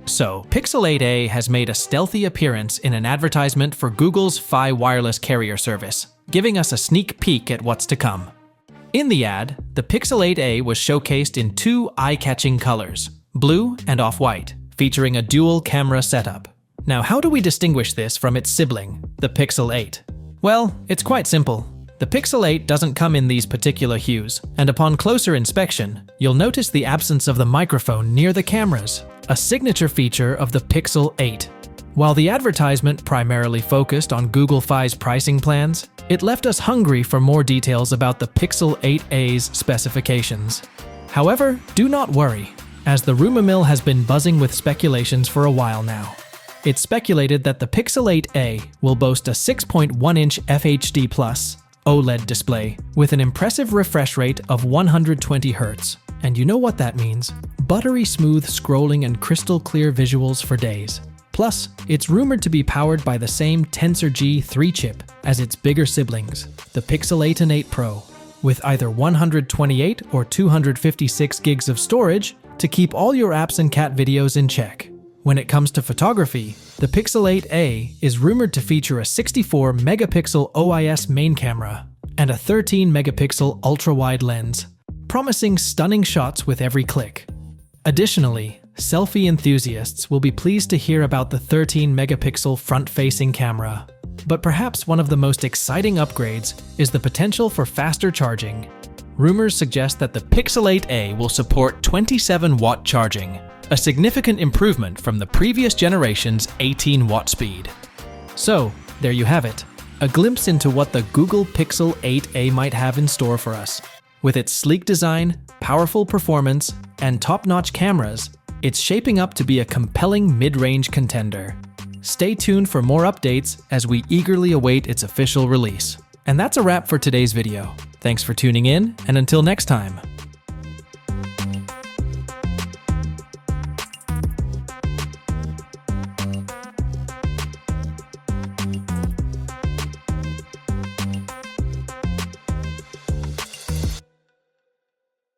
So, Pixel 8a has made a stealthy appearance in an advertisement for Google's Fi wireless carrier service, giving us a sneak peek at what's to come. In the ad, the Pixel 8a was showcased in two eye-catching colors, blue and off-white, featuring a dual camera setup. Now, how do we distinguish this from its sibling, the Pixel 8? Well, it's quite simple. The Pixel 8 doesn't come in these particular hues, and upon closer inspection, you'll notice the absence of the microphone near the cameras, a signature feature of the Pixel 8. While the advertisement primarily focused on Google Fi's pricing plans, it left us hungry for more details about the Pixel 8a's specifications. However, do not worry, as the rumor mill has been buzzing with speculations for a while now. It's speculated that the Pixel 8a will boast a 6.1-inch FHD+ OLED display with an impressive refresh rate of 120 Hz. And you know what that means. Buttery smooth scrolling and crystal clear visuals for days. Plus, it's rumored to be powered by the same Tensor G3 chip as its bigger siblings, the Pixel 8 and 8 Pro, with either 128 or 256 gigs of storage to keep all your apps and cat videos in check. When it comes to photography, the Pixel 8a is rumored to feature a 64-megapixel OIS main camera and a 13-megapixel ultra-wide lens, promising stunning shots with every click. Additionally, selfie enthusiasts will be pleased to hear about the 13-megapixel front-facing camera. But perhaps one of the most exciting upgrades is the potential for faster charging. Rumors suggest that the Pixel 8a will support 27-watt charging, a significant improvement from the previous generation's 18-watt speed. So, there you have it, a glimpse into what the Google Pixel 8a might have in store for us. With its sleek design, powerful performance, and top-notch cameras, it's shaping up to be a compelling mid-range contender. Stay tuned for more updates as we eagerly await its official release. And that's a wrap for today's video. Thanks for tuning in, and until next time.